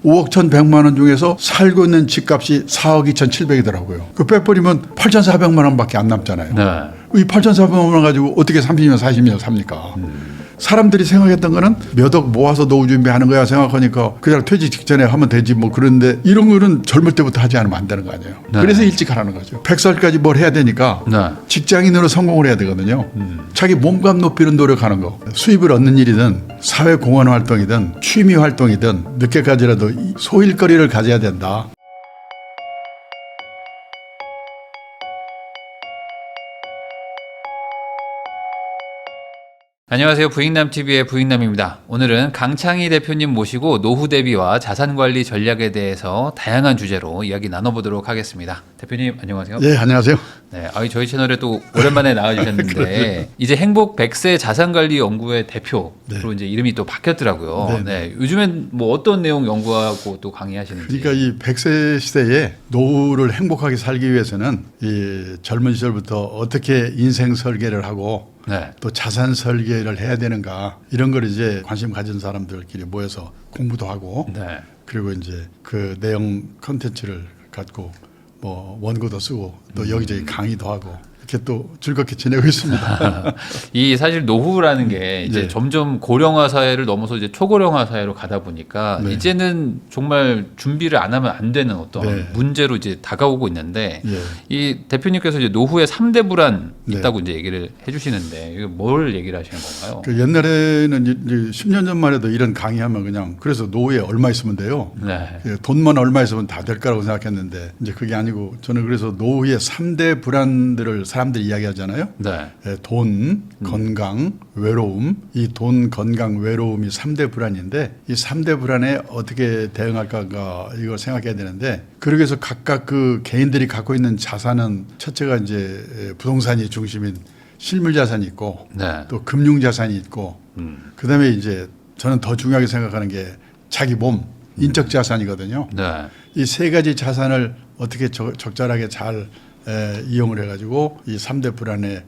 5억 1,100만 원 중에서 살고 있는 집값이 4억 2,700이더라고요. 그 빼버리면 8,400만 원밖에 안 남잖아요. 네. 이 8,400만 원 가지고 어떻게 30년 40년 삽니까? 사람들이 생각했던 거는 몇 억 모아서 노후 준비하는 거야 생각하니까 그냥 퇴직 직전에 하면 되지 뭐. 그런데 이런 거는 젊을 때부터 하지 않으면 안 되는 거 아니에요. 네. 그래서 일찍 하라는 거죠. 100살까지 뭘 해야 되니까 네. 직장인으로 성공을 해야 되거든요. 자기 몸값 높이는 노력하는 거, 수입을 얻는 일이든 사회 공헌 활동이든 취미 활동이든 늦게까지라도 소일거리를 가져야 된다. 안녕하세요. 부익남TV의 부익남입니다. 오늘은 강창희 대표님 모시고 노후 대비와 자산관리 전략에 대해서 다양한 주제로 이야기 나눠보도록 하겠습니다. 대표님 안녕하세요. 예, 안녕하세요. 네, 저희 채널에 또 오랜만에 나와주셨는데 이제 행복 100세 자산관리 연구회 대표로 이제 이름이 또 바뀌었더라고요. 네, 요즘엔 뭐 어떤 내용 연구하고 또 강의하시는지. 그러니까 이 100세 시대에 노후를 행복하게 살기 위해서는 이 젊은 시절부터 어떻게 인생 설계를 하고 네. 또 자산 설계를 해야 되는가 이런 걸 이제 관심 가진 사람들끼리 모여서 공부도 하고 네. 그리고 이제 그 내용 컨텐츠를 갖고 뭐 원고도 쓰고 또 여기저기 강의도 하고 이렇게 또 즐겁게 지내고 있습니다. 이 사실 노후라는 게 이제 네. 점점 고령화 사회를 넘어서 이제 초고령화 사회로 가다 보니까 네. 이제는 정말 준비를 안 하면 안 되는 어떤 네. 문제로 이제 다가오고 있는데 예. 이 대표님께서 이제 노후에 3대 불안 네. 있다고 이제 얘기를 해주시는데 이거 뭘 얘기를 하시는 건가요? 그 옛날에는 이제 10년 전만 해도 이런 강의하면 그냥 그래서 노후에 얼마 있으면 돼요. 네. 그 돈만 얼마 있으면 다 될 거라고 생각했는데 이제 그게 아니고 저는 그래서 노후의 3대 불안들을 사람들이 이야기하잖아요. 네. 돈, 건강, 외로움. 이 돈, 건강, 외로움이 3대 불안인데 이 3대 불안에 어떻게 대응할까가 이걸 생각해야 되는데 그러기 위해서 각각 그 개인들이 갖고 있는 자산은 첫째가 이제 부동산이 중심인 실물 자산이 있고 네. 또 금융 자산이 있고 그다음에 이제 저는 더 중요하게 생각하는 게 자기 몸, 인적 자산이거든요. 네. 이 세 가지 자산을 어떻게 적절하게 잘 이용을 해가지고 이 3대 불안에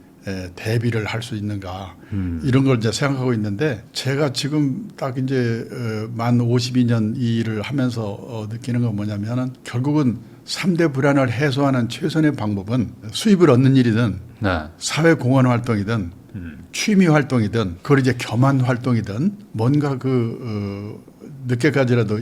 대비를 할 수 있는가 이런 걸 이제 생각하고 있는데 제가 지금 딱 이제 만 52년 이 일을 하면서 느끼는 건 뭐냐면은 결국은 3대 불안을 해소하는 최선의 방법은 수입을 얻는 일이든 네. 사회 공헌 활동이든 취미 활동이든 그걸 이제 겸한 활동이든 뭔가 늦게까지라도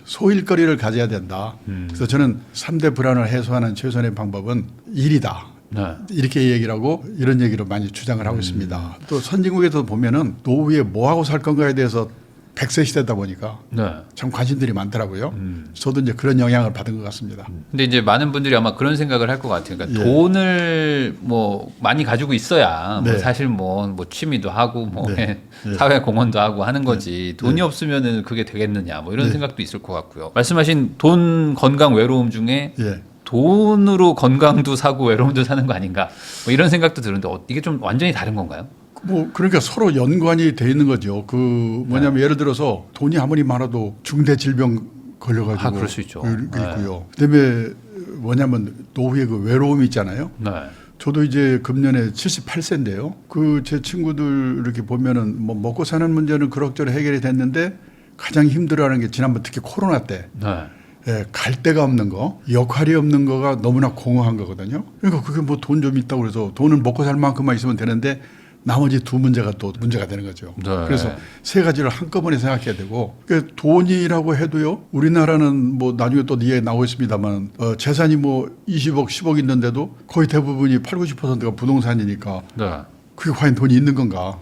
소일거리를 가져야 된다. 그래서 저는 3대 불안을 해소하는 최선의 방법은 일이다. 네. 이렇게 얘기를 하고 이런 얘기로 많이 주장을 하고 있습니다. 또 선진국에서 보면은 노후에 뭐하고 살 건가에 대해서 100세 시대다 보니까 네. 참 관심들이 많더라고요. 저도 이제 그런 영향을 받은 것 같습니다. 근데 이제 많은 분들이 아마 그런 생각을 할 것 같아요. 그러니까 돈을 뭐 많이 가지고 있어야 뭐 네. 사실 뭐 취미도 하고 뭐 네. 사회 공헌도 하고 하는 거지 돈이 없으면은 그게 되겠느냐 뭐 이런 생각도 있을 것 같고요. 말씀하신 돈, 건강, 외로움 중에 예. 돈으로 건강도 사고 외로움도 사는 거 아닌가 뭐 이런 생각도 드는데 이게 좀 완전히 다른 건가요? 뭐 그러니까 서로 연관이 돼 있는 거죠. 그 뭐냐면 예를 들어서 돈이 아무리 많아도 중대 질병 걸려가지고 그럴 수 있죠. 있고요. 그다음에 뭐냐면 노후의 그 외로움이 있잖아요. 네. 저도 이제 금년에 78세인데요. 그 제 친구들 이렇게 보면은 뭐 먹고 사는 문제는 그럭저럭 해결이 됐는데 가장 힘들어하는 게 지난번 특히 코로나 때. 네. 갈 데가 없는 거, 역할이 없는 거가 너무나 공허한 거거든요. 그러니까 그게 뭐 돈 좀 있다고 그래서 돈은 먹고 살 만큼만 있으면 되는데 나머지 두 문제가 또 문제가 되는 거죠. 네. 그래서 세 가지를 한꺼번에 생각해야 되고 그러니까 돈이라고 해도요. 우리나라는 뭐 나중에 또 이야기 나오겠습니다만 재산이 뭐 20억, 10억 있는데도 거의 대부분이 80~90%가 부동산이니까 네. 그게 과연 돈이 있는 건가.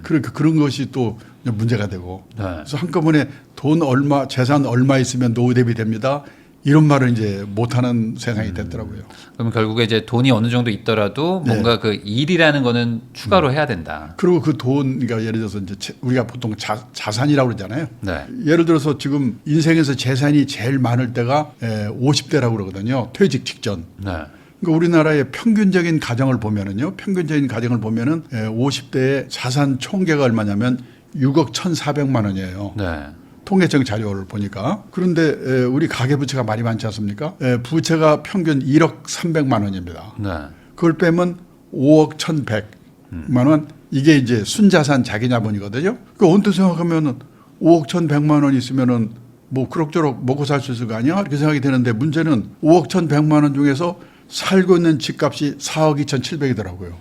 그러니까 그런 것이 또 문제가 되고 네. 그래서 한꺼번에 돈 얼마, 재산 얼마 있으면 노후 대비 됩니다. 이런 말을 이제 못하는 세상이 됐더라고요. 그럼 결국에 이제 돈이 어느 정도 있더라도 뭔가 그 일이라는 거는 추가로 해야 된다. 그리고 그 돈, 그러니까 예를 들어서 이제 우리가 보통 자산이라고 그러잖아요. 네. 예를 들어서 지금 인생에서 재산이 제일 많을 때가 50대라고 그러거든요. 퇴직 직전. 네. 그러니까 우리나라의 평균적인 가정을 보면은요. 평균적인 가정을 보면은 50대의 자산 총계가 얼마냐면 6억 1,400만 원이에요. 네. 통계청 자료를 보니까. 그런데 우리 가계부채가 많이 많지 않습니까? 부채가 평균 1억 300만 원입니다. 네. 그걸 빼면 5억 1,100만 원. 이게 이제 순자산 자기 자본이거든요. 그 언뜻 생각하면은 5억 1,100만 원 있으면은 뭐 그럭저럭 먹고 살 수 있을 거 아니야? 이렇게 생각이 되는데 문제는 5억 1,100만 원 중에서 살고 있는 집값이 4억 2,700이더라고요.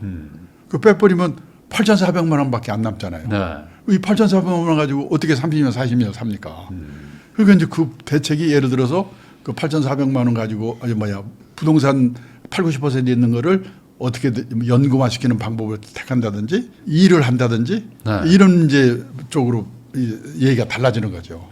그 빼버리면 8,400만 원밖에 안 남잖아요. 네. 이 8,400만 원 가지고 어떻게 30년, 40년 삽니까? 그러니까 이제 그 대책이 예를 들어서 그 8,400만 원 가지고 부동산 8, 90% 있는 거를 어떻게 연금화시키는 방법을 택한다든지 일을 한다든지 네. 이런 이제 쪽으로 얘기가 달라지는 거죠.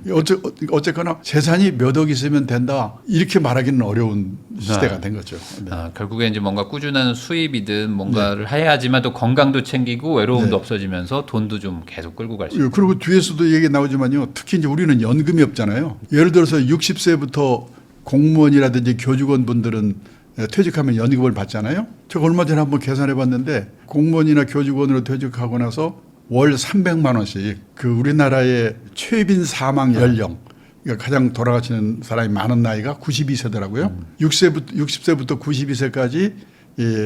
어쨌거나 재산이 몇 억 있으면 된다 이렇게 말하기는 어려운 시대가 된 거죠. 네. 결국에 이제 뭔가 꾸준한 수입이든 뭔가를 해야지만 또 건강도 챙기고 외로움도 없어지면서 돈도 좀 계속 끌고 갈 수 있고. 그리고 뒤에서도 얘기 나오지만요. 특히 이제 우리는 연금이 없잖아요. 예를 들어서 60세부터 공무원이라든지 교직원 분들은 퇴직하면 연금을 받잖아요. 제가 얼마 전에 한번 계산해 봤는데 공무원이나 교직원으로 퇴직하고 나서 월 300만 원씩 그 우리나라의 최빈 사망 연령 그러니까 가장 돌아가시는 사람이 많은 나이가 92세더라고요. 60세부터 92세까지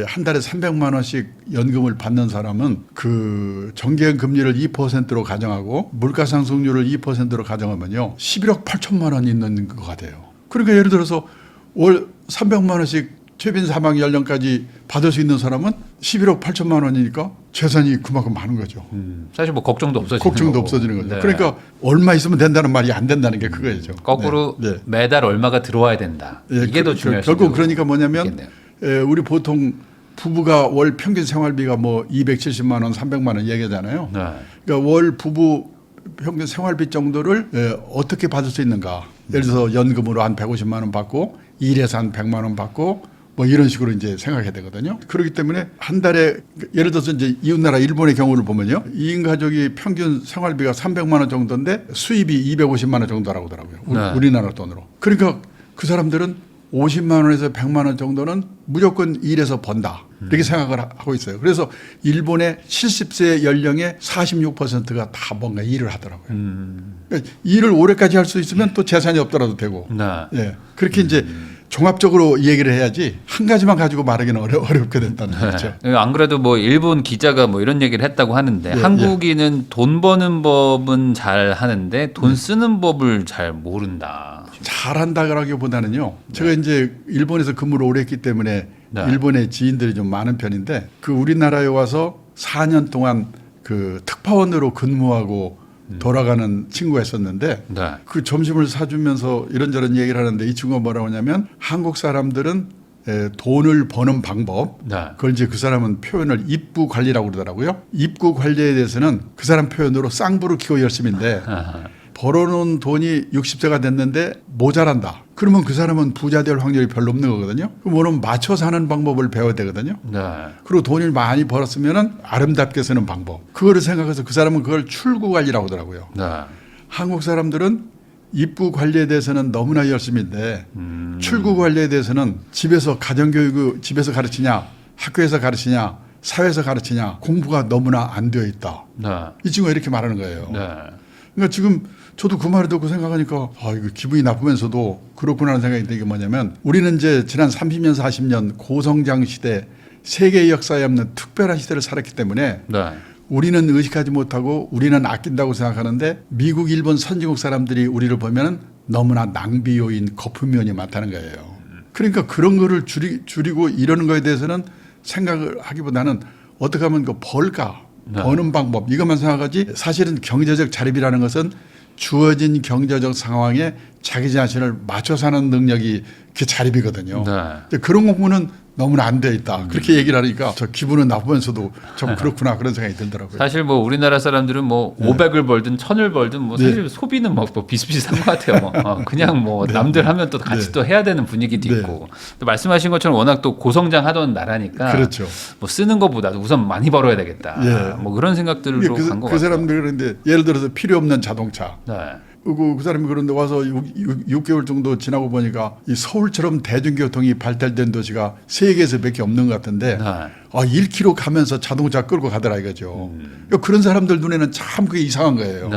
한 달에 300만 원씩 연금을 받는 사람은 그 정기연 금리를 2%로 가정하고 물가상승률을 2%로 가정하면요. 11억 8천만 원 있는 것 같아요. 그러니까 예를 들어서 월 300만 원씩 최빈 사망 연령까지 받을 수 있는 사람은 11억 8천만 원이니까 재산이 그만큼 많은 거죠. 사실 뭐 걱정도 없어지는 걱정도 거고. 없어지는 거죠. 네. 그러니까 얼마 있으면 된다는 말이 안 된다는 게 그거죠. 거꾸로 네. 네. 매달 얼마가 들어와야 된다. 이게 더 중요할 수 결국 그러니까 뭐냐면 있겠네요. 우리 보통 부부가 월 평균 생활비가 뭐 270만 원, 300만 원 얘기하잖아요. 네. 그러니까 월 부부 평균 생활비 정도를 어떻게 받을 수 있는가. 예를 들어서 연금으로 한 150만 원 받고 일해서 한 100만 원 받고 뭐 이런 식으로 이제 생각해야 되거든요. 그렇기 때문에 한 달에 예를 들어서 이제 이웃나라 일본의 경우를 보면요. 2인 가족이 평균 생활비가 300만 원 정도인데 수입이 250만 원 정도라고 하더라고요. 네. 우리나라 돈으로. 그러니까 그 사람들은 50만 원에서 100만 원 정도는 무조건 일해서 번다. 이렇게 생각을 하고 있어요. 그래서 일본의 70세 연령의 46%가 다 뭔가 일을 하더라고요. 그러니까 일을 오래까지 할 수 있으면 또 재산이 없더라도 되고. 네. 예. 그렇게 이제 종합적으로 얘기를 해야지 한 가지만 가지고 말하기는 어렵게 된다는 거죠. 안 그래도 뭐 일본 기자가 뭐 이런 얘기를 했다고 하는데 한국인은 돈 버는 법은 잘 하는데 돈 쓰는 법을 잘 모른다. 잘한다라기보다는요. 제가 이제 일본에서 근무를 오래 했기 때문에 일본의 지인들이 좀 많은 편인데 그 우리나라에 와서 4년 동안 그 특파원으로 근무하고 돌아가는 친구가 있었는데 그 점심을 사주면서 이런저런 얘기를 하는데 이 친구가 뭐라고 하냐면 한국 사람들은 돈을 버는 방법 그걸 이제 그 사람은 표현을 입구 관리라고 그러더라고요. 입구 관리에 대해서는 그 사람 표현으로 쌍부를 키고 열심인데 벌어놓은 돈이 60세가 됐는데 모자란다. 그러면 그 사람은 부자 될 확률이 별로 없는 거거든요. 그러면 맞춰 사는 방법을 배워야 되거든요. 그리고 돈을 많이 벌었으면 아름답게 쓰는 방법. 그거를 생각해서 그 사람은 그걸 출구 관리라고 하더라고요. 한국 사람들은 입구 관리에 대해서는 너무나 열심인데 출구 관리에 대해서는 집에서 가정교육을 집에서 가르치냐 학교에서 가르치냐 사회에서 가르치냐 공부가 너무나 안 되어 있다. 이 친구가 이렇게 말하는 거예요. 그러니까 지금 저도 그 말을 듣고 생각하니까 이거 기분이 나쁘면서도 그렇구나 하는 생각이 드는 게 뭐냐면 우리는 이제 지난 30년 40년 고성장 시대 세계 역사에 없는 특별한 시대를 살았기 때문에 우리는 의식하지 못하고 우리는 아낀다고 생각하는데 미국 일본 선진국 사람들이 우리를 보면 너무나 낭비 요인 거품면이 많다는 거예요. 그러니까 그런 거를 줄이고 이러는 거에 대해서는 생각을 하기보다는 어떻게 하면 그 벌까 버는 방법 이것만 생각하지 사실은 경제적 자립이라는 것은 주어진 경제적 상황에 자기 자신을 맞춰 사는 능력이 그 자립이거든요. 그런 공부는 너무나 안 돼 있다. 그렇게 얘기를 하니까 저 기분은 나쁘면서도 좀 그렇구나 그런 생각이 들더라고요. 사실 뭐 우리나라 사람들은 뭐 500을 벌든 1000을 벌든 뭐 사실 소비는 뭐 비슷비슷한 것 같아요. 뭐 그냥 뭐 남들 하면 또 같이 또 해야 되는 분위기도 있고 또 말씀하신 것처럼 워낙 또 고성장하던 나라니까 그렇죠. 뭐 쓰는 것보다도 우선 많이 벌어야 되겠다. 뭐 그런 생각들로 간 것 같아요. 그 사람들 그런데 예를 들어서 필요 없는 자동차. 그 사람이 그런데 와서 6개월 정도 지나고 보니까 이 서울처럼 대중교통이 발달된 도시가 세계에서 몇 개 없는 것 같은데 1km 가면서 자동차 끌고 가더라 이거죠. 그런 사람들 눈에는 참 그게 이상한 거예요.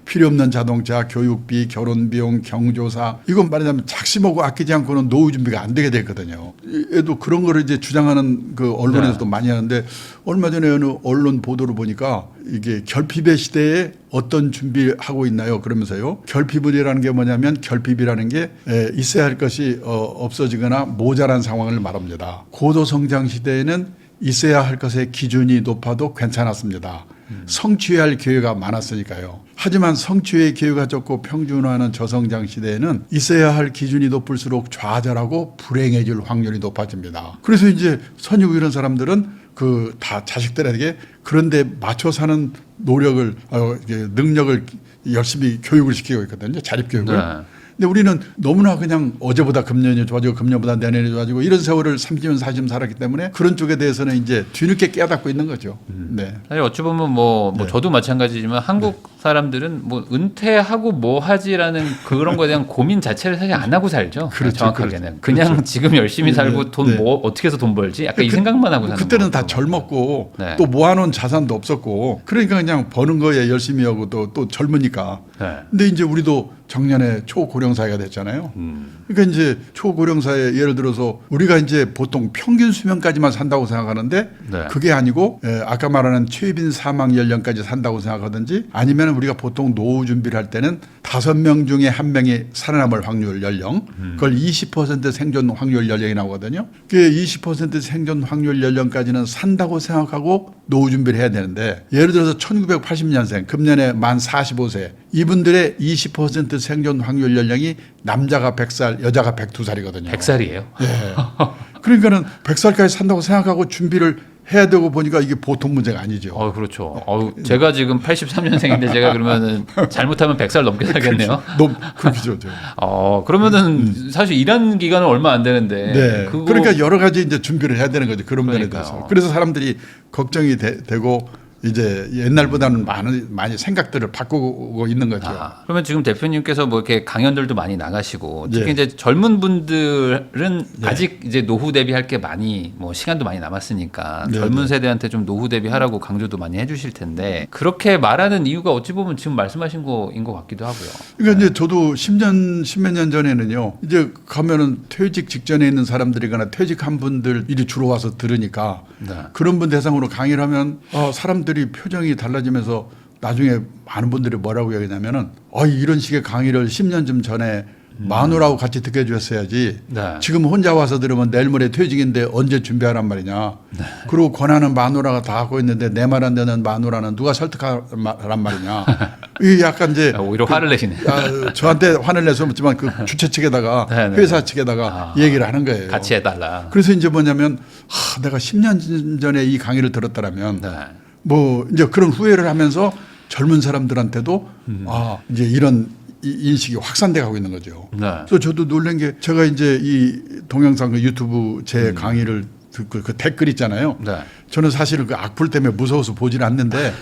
필요 없는 자동차, 교육비, 결혼비용, 경조사 이건 말하자면 작심하고 아끼지 않고는 노후 준비가 안 되게 됐거든요. 얘도 그런 거를 이제 주장하는 그 언론에서도 네. 많이 하는데 얼마 전에 어느 언론 보도를 보니까 이게 결핍의 시대에 어떤 준비하고 있나요? 그러면서요. 결핍이라는 게 뭐냐면 결핍이라는 게 있어야 할 것이 없어지거나 모자란 상황을 말합니다. 고도성장 시대에는 있어야 할 것의 기준이 높아도 괜찮았습니다. 성취해야 할 기회가 많았으니까요. 하지만 성취의 기회가 적고 평준화하는 저성장 시대에는 있어야 할 기준이 높을수록 좌절하고 불행해질 확률이 높아집니다. 그래서 이제 선유고 이런 사람들은 그 다 자식들에게 그런데 맞춰 사는 노력을 능력을 열심히 교육을 시키고 있거든요. 자립교육을. 네. 근데 우리는 너무나 그냥 어제보다 금년이 좋아지고 금년보다 내년이 좋아지고 이런 세월을 30년 40년 살았기 때문에 그런 쪽에 대해서는 이제 뒤늦게 깨닫고 있는 거죠. 네. 사실 어찌 보면 뭐 네. 저도 마찬가지지만 한국 사람들은 뭐 은퇴하고 뭐 하지라는 그런 거에 대한 고민 자체를 사실 안 하고 살죠. 그렇죠, 정확하게는 그렇죠. 그냥 그렇죠. 지금 열심히 네, 살고 네, 돈 네. 뭐 어떻게 해서 돈 벌지? 약간 이 생각만 하고 사는 그때는 것 다 같고. 젊었고 네. 또 모아놓은 자산도 없었고 그러니까 그냥 버는 거에 열심히 하고 또 젊으니까. 네. 근데 이제 우리도 작년에 초고령 사회가 됐잖아요. 그러니까 이제 초고령 사회 예를 들어서 우리가 이제 보통 평균 수명까지만 산다고 생각하는데 네. 그게 아니고 아까 말하는 최빈 사망 연령까지 산다고 생각하든지 아니면 우리가 보통 노후 준비를 할 때는 5명 중에 1명이 살아남을 확률 연령 그걸 20% 생존 확률 연령이 나오거든요. 그 20% 생존 확률 연령까지는 산다고 생각하고 노후 준비를 해야 되는데 예를 들어서 1980년생 금년에 만 45세 이분들의 20% 생존 확률 연령이 남자가 100살 여자가 102살이거든요. 100살이에요. 예. 그러니까는 100살까지 산다고 생각하고 준비를 해야 되고 보니까 이게 보통 문제가 아니죠. 그렇죠. 제가 지금 83년생인데 제가 그러면은 잘못하면 100살 넘게 살겠네요. 그렇죠. 그러면은 사실 일한 기간은 얼마 안 되는데. 네. 그거 그러니까 여러 가지 이제 준비를 해야 되는 거죠. 그런 면에 그러니까요. 대해서. 그래서 사람들이 걱정이 되고 이제 옛날보다는 많이 생각들을 바꾸고 있는 거죠. 그러면 지금 대표님께서 뭐 이렇게 강연들도 많이 나가시고 특히 네. 이제 젊은 분들은 네. 아직 이제 노후 대비할 게 많이 뭐 시간도 많이 남았으니까 네, 젊은 네. 세대한테 좀 노후 대비하라고 강조도 많이 해주실 텐데 그렇게 말하는 이유가 어찌 보면 지금 말씀하신 거인 것 같기도 하고요. 그러니까 이제 저도 10몇 년 전에는요. 이제 가면은 퇴직 직전에 있는 사람들이거나 퇴직한 분들이 주로 와서 들으니까 네. 그런 분 대상으로 강의를 하면 사람들이 표정이 달라지면서 나중에 많은 분들이 뭐라고 얘기하냐면은 이런 식의 강의를 10년쯤 전에 마누라하고 같이 듣게 해줬어야지. 네. 지금 혼자 와서 들으면 내일 모레 퇴직인데 언제 준비하란 말이냐. 그리고 권한은 마누라가 다 하고 있는데 내 말 안 되는 마누라는 누가 설득하란 말이냐. 이게 약간 이제 오히려 화를 내시네. 저한테 화를 내서 묻지만 그 주최 측에다가 네네. 회사 측에다가 얘기를 하는 거예요. 같이 해달라. 그래서 이제 뭐냐면 내가 10년 전에 이 강의를 들었다라면 네. 뭐 이제 그런 후회를 하면서 젊은 사람들한테도 이제 이런 인식이 확산돼 가고 있는 거죠. 네. 그래서 저도 놀란 게 제가 이제 이 동영상 그 유튜브 제 강의를 듣고 그 댓글 있잖아요. 네. 저는 사실은 그 악플 때문에 무서워서 보질 않는데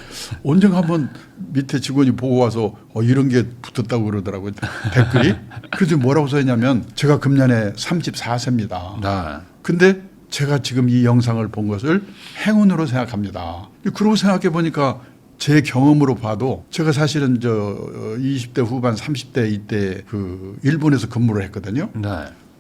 언젠가 한번 밑에 직원이 보고 와서 이런 게 붙었다고 그러더라고요. 댓글이. 그래서 뭐라고 써있냐면 제가 금년에 34세입니다. 네. 근데 제가 지금 이 영상을 본 것을 행운으로 생각합니다. 그러고 생각해 보니까 제 경험으로 봐도 제가 사실은 20대 후반 30대 이때 그 일본에서 근무를 했거든요. 네.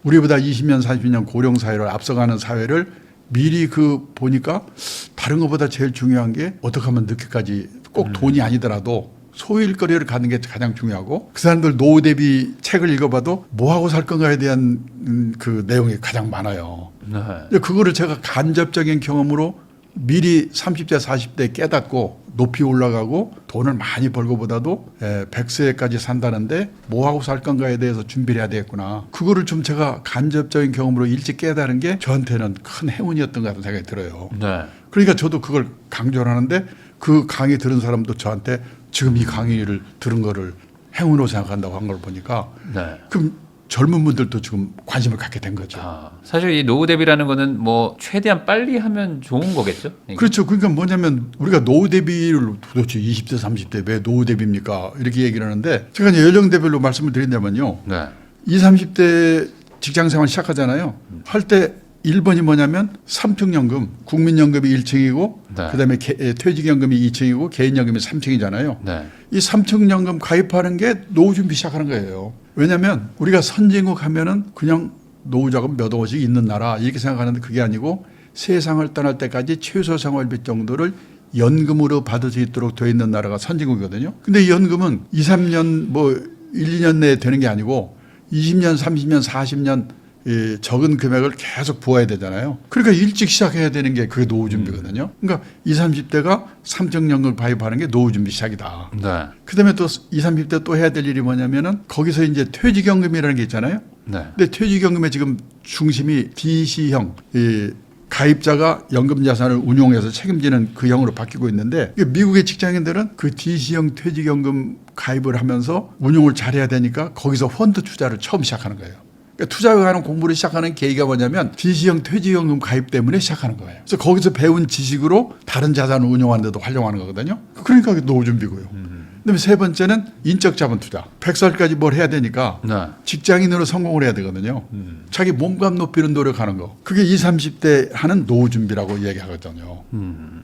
우리보다 20년 30년 고령 사회를 앞서가는 사회를 미리 보니까 다른 것보다 제일 중요한 게 어떻게 하면 늦게까지 꼭 돈이 아니더라도 소일거리를 갖는 게 가장 중요하고 그 사람들 노후 대비 책을 읽어봐도 뭐 하고 살 건가에 대한 그 내용이 가장 많아요. 네. 그거를 제가 간접적인 경험으로 미리 30대 40대 깨닫고 높이 올라가고 돈을 많이 벌고보다도 100세까지 산다는데 뭐 하고 살 건가에 대해서 준비를 해야 되겠구나. 그거를 좀 제가 간접적인 경험으로 일찍 깨달은 게 저한테는 큰 행운이었던 것 같은 생각이 들어요. 네. 그러니까 저도 그걸 강조를 하는데 그 강의 들은 사람도 저한테 지금 이 강의를 들은 거를 행운으로 생각한다고 한 걸 보니까 네. 그럼 젊은 분들도 지금 관심을 갖게 된 거죠. 사실 이 노후 대비라는 거는 뭐 최대한 빨리 하면 좋은 거겠죠? 이게? 그렇죠. 그러니까 뭐냐면 우리가 노후 대비를 도대체 20대 30대 왜 노후 대비입니까? 이렇게 얘기를 하는데 제가 이제 연령대별로 말씀을 드린다면요. 네. 20, 30대 직장 생활 시작하잖아요. 할 때 1번이 뭐냐면 삼층연금, 국민연금이 1층이고 네. 그다음에 퇴직연금이 2층이고 개인연금이 3층이잖아요. 네. 이 삼층연금 가입하는 게 노후 준비 시작하는 거예요. 왜냐하면 우리가 선진국 하면은 그냥 노후자금 몇 억씩 있는 나라 이렇게 생각하는데 그게 아니고 세상을 떠날 때까지 최소 생활비 정도를 연금으로 받을 수 있도록 되어 있는 나라가 선진국이거든요. 근데 이 연금은 2, 3년 뭐 1, 2년 내에 되는 게 아니고 20년, 30년, 40년 이 적은 금액을 계속 부어야 되잖아요. 그러니까 일찍 시작해야 되는 게 그게 노후 준비거든요. 그러니까 20, 30대가 삼층연금 가입하는 게 노후 준비 시작이다. 네. 그다음에 또 20, 30대 또 해야 될 일이 뭐냐면은 거기서 이제 퇴직연금이라는 게 있잖아요. 네. 근데 퇴직연금의 지금 중심이 DC형, 이 가입자가 연금 자산을 운용해서 책임지는 그 형으로 바뀌고 있는데 미국의 직장인들은 그 DC형 퇴직연금 가입을 하면서 운용을 잘해야 되니까 거기서 펀드 투자를 처음 시작하는 거예요. 그러니까 투자에 관한 공부를 시작하는 계기가 뭐냐면 DC형 퇴직연금 가입 때문에 시작하는 거예요. 그래서 거기서 배운 지식으로 다른 자산을 운용하는 데도 활용하는 거거든요. 그러니까 노후 준비고요. 그다음에 세 번째는 인적 자본 투자. 100살까지 뭘 해야 되니까 네. 직장인으로 성공을 해야 되거든요. 자기 몸값 높이는 노력하는 거. 그게 20, 30대 하는 노후 준비라고 얘기하거든요.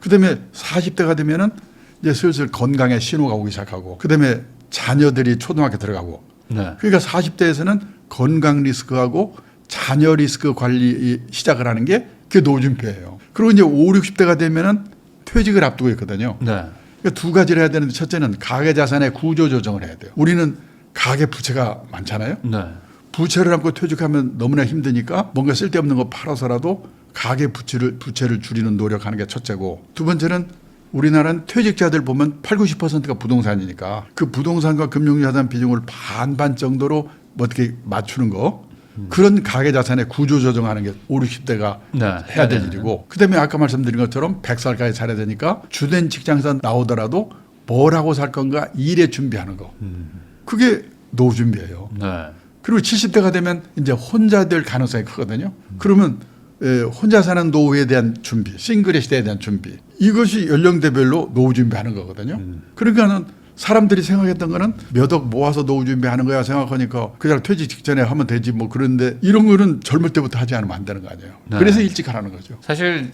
그다음에 40대가 되면은 이제 슬슬 건강에 신호가 오기 시작하고 그다음에 자녀들이 초등학교 들어가고 네. 그러니까 40대에서는 건강 리스크하고 자녀 리스크 관리 시작을 하는 게 그게 노후 준비예요. 그리고 이제 5, 60대가 되면은 퇴직을 앞두고 있거든요. 네. 그러니까 두 가지를 해야 되는데 첫째는 가계 자산의 구조 조정을 해야 돼요. 우리는 가계 부채가 많잖아요. 네. 부채를 안고 퇴직하면 너무나 힘드니까 뭔가 쓸데없는 거 팔아서라도 가계 부채를 줄이는 노력하는 게 첫째고 두 번째는 우리나라는 퇴직자들 보면 8, 90%가 부동산이니까 그 부동산과 금융자산 비중을 반반 정도로 뭐 어떻게 맞추는 거 그런 가계 자산의 구조 조정하는 게 5, 60대가 네. 해야 될 일이고 그다음에 아까 말씀드린 것처럼 100살까지 살아야 되니까 주된 직장에서 나오더라도 뭘 하고 살 건가 일에 준비하는 거. 그게 노후 준비예요. 네. 그리고 70대가 되면 이제 혼자 될 가능성이 크거든요. 그러면 혼자 사는 노후에 대한 준비, 싱글의 시대에 대한 준비. 이것이 연령대별로 노후 준비하는 거거든요. 그러니까는 사람들이 생각했던 거는 몇 억 모아서 노후 준비하는 거야 생각하니까 그냥 퇴직 직전에 하면 되지 뭐 그런데 이런 거는 젊을 때부터 하지 않으면 안 되는 거 아니에요. 네. 그래서 일찍 하라는 거죠. 사실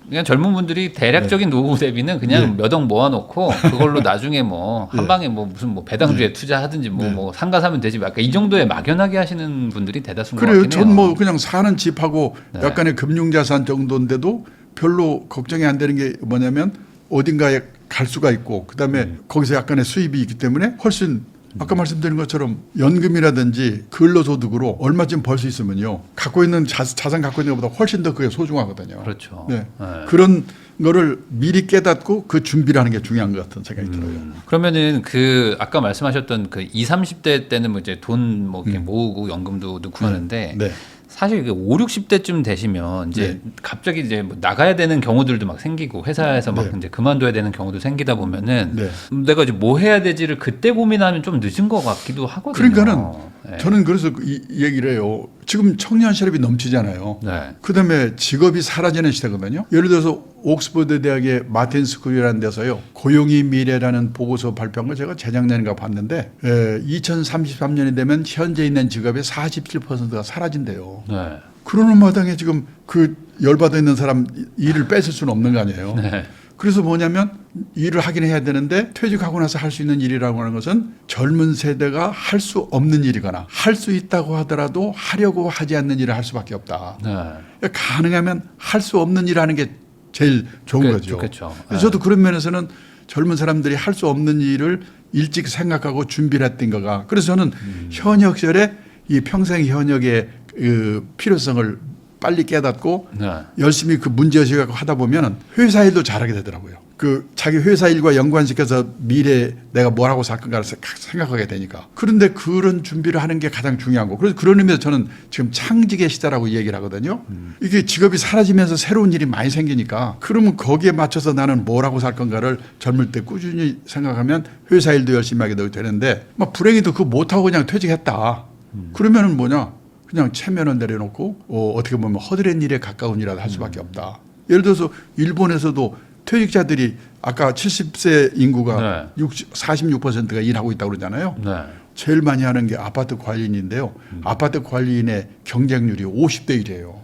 그냥 젊은 분들이 대략적인 노후 대비는 그냥 몇 억 모아놓고 그걸로 나중에 뭐 한 방에 뭐 무슨 뭐 배당주에 투자하든지 뭐 상가 사면 되지 약간 이 정도에 막연하게 하시는 분들이 대다수인 것 그래요. 같긴 해요. 전 뭐 그냥 사는 집하고 네. 약간의 금융자산 정도인데도 별로 걱정이 안 되는 게 뭐냐면 어딘가에 갈 수가 있고 그다음에 거기서 약간의 수입이 있기 때문에 훨씬 아까 말씀드린 것처럼 연금이라든지 근로소득으로 얼마쯤 벌 수 있으면요 갖고 있는 자산 갖고 있는 것보다 훨씬 더 그게 소중하거든요. 그렇죠. 네. 네. 그런 거를 미리 깨닫고 그 준비를 하는 게 중요한 것 같은 생각이 들어요. 그러면은 그 아까 말씀하셨던 그 20, 30대 때는 뭐 이제 돈 뭐 이렇게 모으고 연금도 넣고 하는데 네. 사실 그 5, 60대쯤 되시면 이제 갑자기 이제 뭐 나가야 되는 경우들도 막 생기고 회사에서 막 이제 그만둬야 되는 경우도 생기다 보면은 네. 내가 이제 뭐 해야 되지를 그때 고민하면 좀 늦은 것 같기도 하거든요. 그러니까는 네. 저는 그래서 이 얘기를 해요. 지금 청년 실업이 넘치잖아요. 네. 그다음에 직업이 사라지는 시대거든요. 예를 들어서 옥스퍼드 대학의 마틴 스쿨이라는 데서요. 고용이 미래라는 보고서 발표한 거 제가 재작년인가 봤는데 2033년이 되면 현재 있는 직업의 47%가 사라진대요. 네. 그러는 마당에 지금 그 열받아 있는 사람 일을 뺏을 수는 없는 거 아니에요. 네. 그래서 뭐냐면 일을 하긴 해야 되는데 퇴직하고 나서 할 수 있는 일이라고 하는 것은 젊은 세대가 할 수 없는 일이거나 할 수 있다고 하더라도 하려고 하지 않는 일을 할 수밖에 없다. 네. 가능하면 할 수 없는 일을 하는 게 제일 좋은 거죠. 좋겠죠. 그래서 저도 그런 면에서는 젊은 사람들이 할 수 없는 일을 일찍 생각하고 준비를 했던 거가 그래서 저는 현역 시절에 이 평생 현역의 그 필요성을 빨리 깨닫고 네. 열심히 그 문제의식을 갖고 하다 보면 회사 일도 잘하게 되더라고요. 그 자기 회사 일과 연관시켜서 미래 내가 뭘 하고 살 건가를 생각하게 되니까. 그런데 그런 준비를 하는 게 가장 중요한 거. 그래서 그런 의미에서 저는 지금 창직의 시대라고 얘기를 하거든요. 이게 직업이 사라지면서 새로운 일이 많이 생기니까 그러면 거기에 맞춰서 나는 뭘 하고 살 건가를 젊을 때 꾸준히 생각하면 회사 일도 열심히 하게 되는데 막 불행히도 그거 못하고 그냥 퇴직했다. 그러면은 뭐냐. 그냥 체면을 내려놓고 어떻게 보면 허드렛 일에 가까운 일이라도 할 수밖에 없다. 예를 들어서 일본에서도 퇴직자들이 아까 70세 인구가 46%가 일하고 있다고 그러잖아요. 네. 제일 많이 하는 게 아파트 관리인인데요. 아파트 관리인의 경쟁률이 50대 1이에요.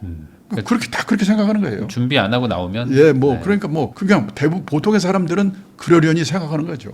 그렇게 다 그렇게 생각하는 거예요. 준비 안 하고 나오면 예, 뭐 네. 그러니까 뭐 그냥 대부분 보통의 사람들은 그러려니 생각하는 거죠.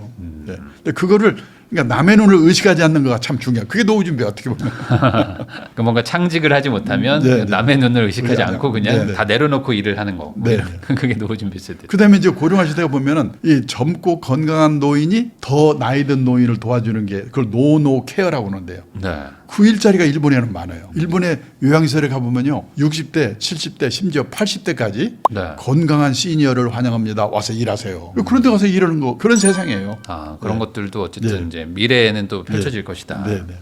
예. 근데 그거를 그러니까 남의 눈을 의식하지 않는 거가 참 중요해. 그게 노후 준비 어떻게 보면. 그러니까 뭔가 창직을 하지 못하면 네, 네. 남의 눈을 의식하지 네, 않고 그냥 네, 네. 다 내려놓고 일을 하는 거. 뭐 네, 이런. 그게 노후 준비 세대. 그다음에 이제 고령화 시대가 보면은 이 젊고 건강한 노인이 더 나이 든 노인을 도와주는 게 그걸 노노 케어라고 하는데요. 네. 그 일자리가 일본에는 많아요. 일본의 요양시설에 가보면요. 60대, 70대, 심지어 80대까지 네. 건강한 시니어를 환영합니다. 와서 일하세요. 그런 데 가서 일하는 거 그런 세상이에요. 아, 그런 네. 것들도 어쨌든 네. 이제 미래에는 또 펼쳐질 것이다. 네, 네.